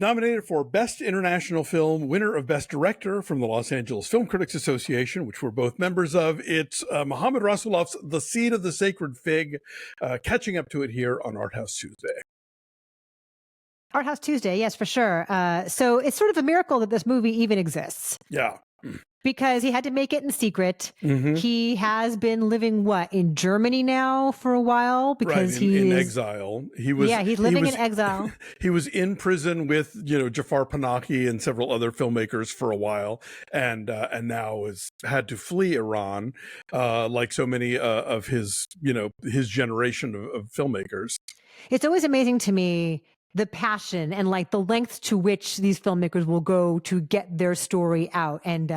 Nominated for Best International Film, winner of Best Director from the Los Angeles Film Critics Association, which we're both members of. It's Mohammad Rasoulov's The Seed of the Sacred Fig, catching up to it here on Art House Tuesday. Art House Tuesday, yes, for sure. So it's sort of a miracle that this movie even exists. Yeah. Because he had to make it in secret. He has been living, in Germany now for a while? Because he's in exile. He's living in exile. He was in prison with, Jafar Panahi and several other filmmakers for a while, and now has had to flee Iran, like so many of his generation of filmmakers. It's always amazing to me the passion and like the lengths to which these filmmakers will go to get their story out, and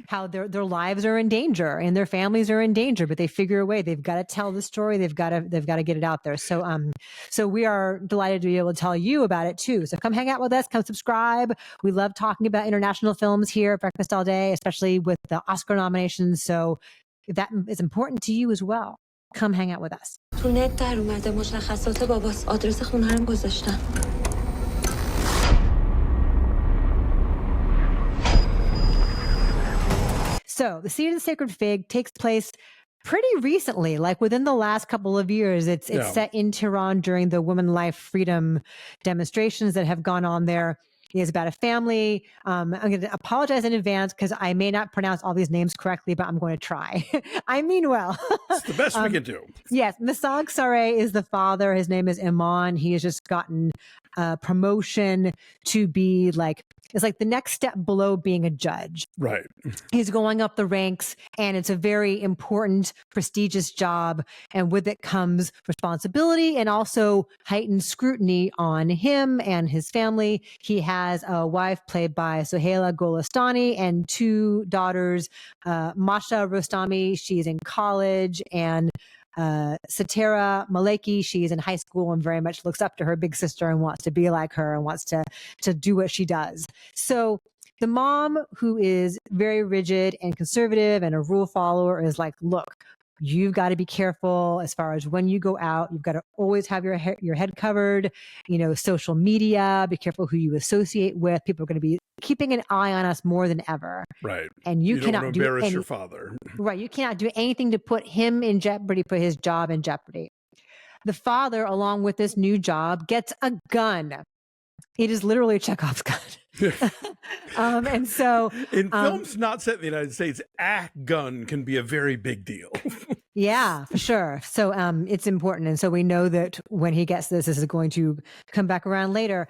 how their lives are in danger and their families are in danger, but they figure a way. They've got to tell the story. They've got to get it out there. So we are delighted to be able to tell you about it too. So come hang out with us, come subscribe. We love talking about international films here at Breakfast All Day, especially with the Oscar nominations. So if that is important to you as well, come hang out with us. تو نت در اومده مشخصات باباست. آدرس خونه رو گذاشتم. So The Seed of the Sacred Fig takes place pretty recently, like within the last couple of years. It's set in Tehran during the Women Life Freedom demonstrations that have gone on there. It is about a family. I'm going to apologize in advance because I may not pronounce all these names correctly, but I'm going to try. I mean well. It's the best we can do. Yes. Missagh Zareh is the father. His name is Iman. He has just gotten promotion to be it's like the next step below being a judge. Right. He's going up the ranks, and it's a very important, prestigious job. And with it comes responsibility and also heightened scrutiny on him and his family. He has a wife played by Soheila Golestani and two daughters, Mahsa, Rostami, she's in college, and Setareh, Maleki, she's in high school and very much looks up to her big sister and wants to be like her and wants to do what she does. So the mom, who is very rigid and conservative and a rule follower, is like, look, you've got to be careful as far as when you go out. You've got to always have your head covered, social media, be careful who you associate with. People are going to be keeping an eye on us more than ever. Right. And you cannot don't embarrass your father. Right. You cannot do anything to put him in jeopardy, put his job in jeopardy. The father, along with this new job, gets a gun. It is literally Chekhov's gun. And so in films not set in the United States, a gun can be a very big deal. Yeah, for sure. So it's important. And so we know that when he gets this is going to come back around later.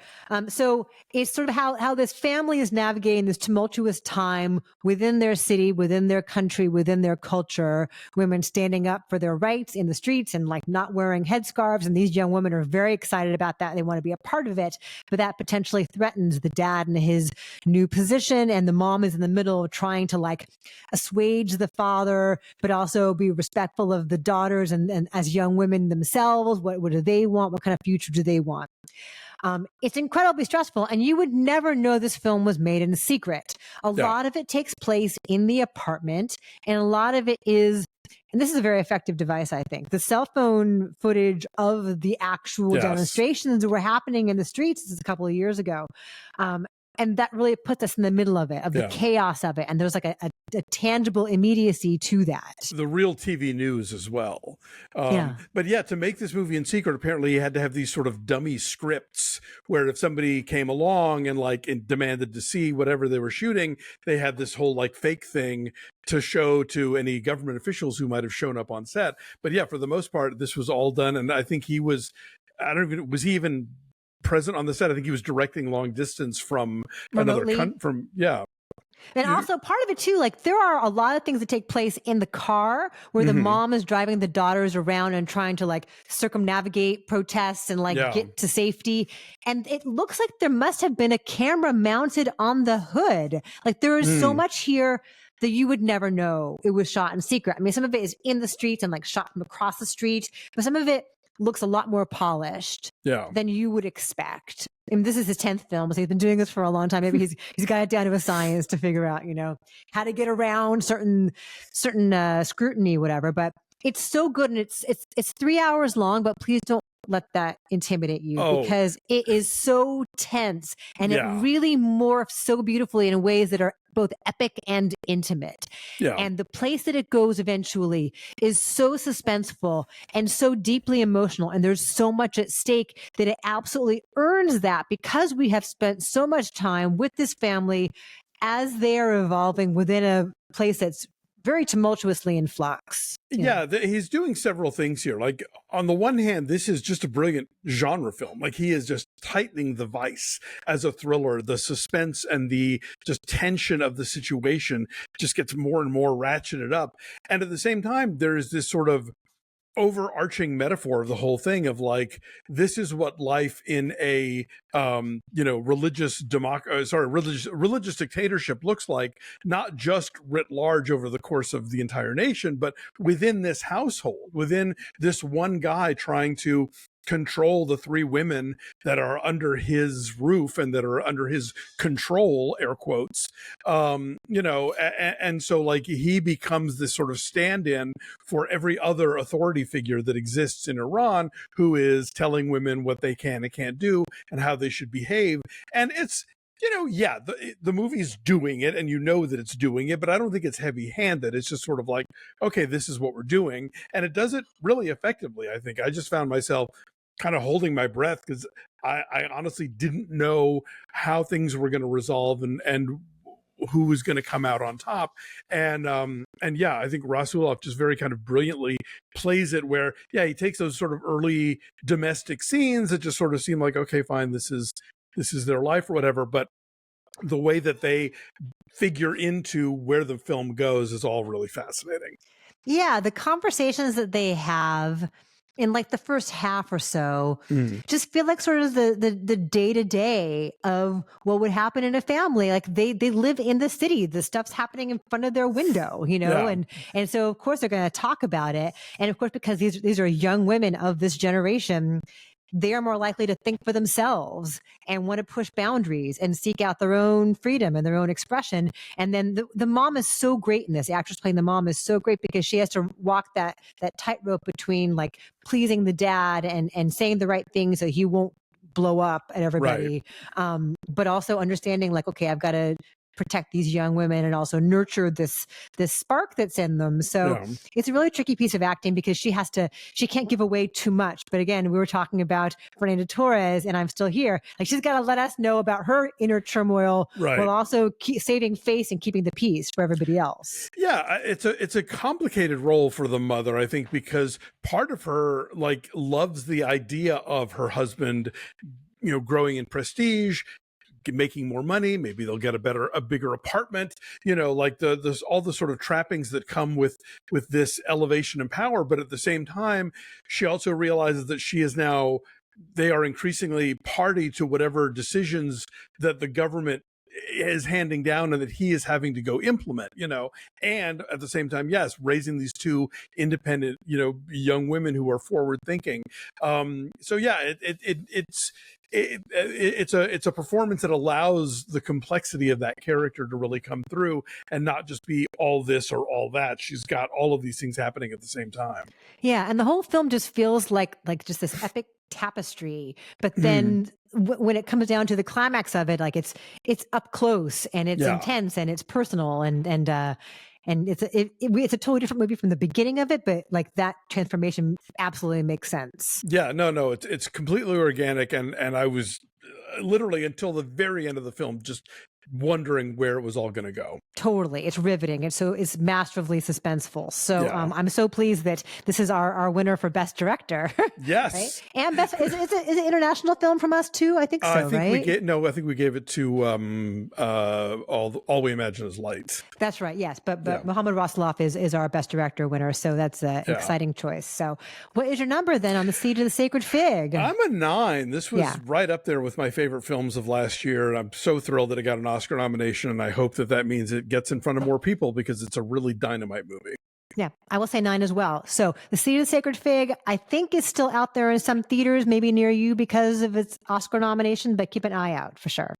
So it's sort of how this family is navigating this tumultuous time within their city, within their country, within their culture, women standing up for their rights in the streets and like not wearing headscarves. And these young women are very excited about that. They want to be a part of it, but that potentially threatens the dad and his new position. And the mom is in the middle of trying to like assuage the father, but also be respectful of the daughters and as young women themselves. What do they want? What kind of future do they want? It's incredibly stressful, and you would never know this film was made in secret. A lot of it takes place in the apartment, and a lot of it is, and this is a very effective device, I think, the cell phone footage of the actual demonstrations that were happening in the streets. This is a couple of years ago. And that really puts us in the middle of it, of the chaos of it. And there's like a tangible immediacy to that. The real TV news as well. But to make this movie in secret, apparently you had to have these sort of dummy scripts where if somebody came along and demanded to see whatever they were shooting, they had this whole like fake thing to show to any government officials who might have shown up on set. But for the most part, this was all done. And I think was he even present on the set? I think he was directing long distance from remotely. And also part of it too, like there are a lot of things that take place in the car where the mom is driving the daughters around and trying to like circumnavigate protests and get to safety. And it looks like there must have been a camera mounted on the hood. Like there is so much here that you would never know it was shot in secret. I mean, some of it is in the streets and like shot from across the street, but some of it looks a lot more polished than you would expect. I mean, this is his 10th film, so he's been doing this for a long time. Maybe he's got it down to a science to figure out, how to get around certain scrutiny, whatever. But it's so good, and it's 3 hours long. But please don't let that intimidate you Oh. because it is so tense and it Yeah. really morphs so beautifully in ways that are both epic and intimate. Yeah. And the place that it goes eventually is so suspenseful and so deeply emotional. And there's so much at stake that it absolutely earns that because we have spent so much time with this family as they are evolving within a place that's very tumultuously in flux. Yeah, he's doing several things here. Like, on the one hand, this is just a brilliant genre film. Like, he is just tightening the vice as a thriller. The suspense and the just tension of the situation just gets more and more ratcheted up. And at the same time, there is this sort of overarching metaphor of the whole thing of like, this is what life in a religious dictatorship looks like, not just writ large over the course of the entire nation, but within this household, within this one guy trying to control the three women that are under his roof and that are under his control, air quotes, and so like he becomes this sort of stand-in for every other authority figure that exists in Iran, who is telling women what they can and can't do and how they should behave. And it's, the movie's doing it and that it's doing it, but I don't think it's heavy-handed. It's just sort of like, okay, this is what we're doing. And it does it really effectively, I think. I just found myself kind of holding my breath because I honestly didn't know how things were going to resolve and who was going to come out on top. And yeah, I think Rasoulof just very kind of brilliantly plays it where, he takes those sort of early domestic scenes that just sort of seem like, okay, fine, this is their life or whatever. But the way that they figure into where the film goes is all really fascinating. Yeah, the conversations that they have in like the first half or so just feel like sort of the day-to-day of what would happen in a family. Like they live in the city, the stuff's happening in front of their window, and so of course they're going to talk about it. And of course, because these are young women of this generation, they are more likely to think for themselves and want to push boundaries and seek out their own freedom and their own expression. And then the mom is so great in this. The actress playing the mom is so great because she has to walk that tightrope between like pleasing the dad and saying the right things so he won't blow up at everybody. Right. But also understanding like, okay, I've got to protect these young women and also nurture this spark that's in them. So it's a really tricky piece of acting because she can't give away too much. But again, we were talking about Fernanda Torres and I'm Still Here. Like she's got to let us know about her inner turmoil while also saving face and keeping the peace for everybody else. Yeah, it's a complicated role for the mother, I think, because part of her like loves the idea of her husband, growing in prestige, making more money. Maybe they'll get a bigger apartment, like all the sort of trappings that come with this elevation and power. But at the same time, she also realizes that they are increasingly party to whatever decisions that the government is handing down and that he is having to go implement, and at the same time, yes, raising these two independent, young women who are forward thinking. So yeah, it's a performance that allows the complexity of that character to really come through and not just be all this or all that. She's got all of these things happening at the same time. Yeah, and the whole film just feels like just this epic tapestry. But then when it comes down to the climax of it, like it's up close and it's intense and it's personal and it's a totally different movie from the beginning of it, but like that transformation absolutely makes sense. Yeah, no, it's completely organic, and I was literally until the very end of the film just wondering where it was all going to go. Totally. It's riveting. And so it's masterfully suspenseful. So I'm so pleased that this is our winner for Best Director. Yes. Right? And Best, is it an international film from us too? I think so, I think right? I think we gave it to All We Imagine Is Light. That's right. Yes. But Mohammad Rasoulof is our Best Director winner. So that's an exciting choice. So what is your number then on the Siege of the Sacred Fig? I'm a 9. This was right up there with my favorite films of last year. I'm so thrilled that it got an Oscar nomination, and I hope that means it gets in front of more people because it's a really dynamite movie. Yeah, I will say 9 as well. So The Siege of the Sacred Fig, I think is still out there in some theaters, maybe near you because of its Oscar nomination, but keep an eye out for sure.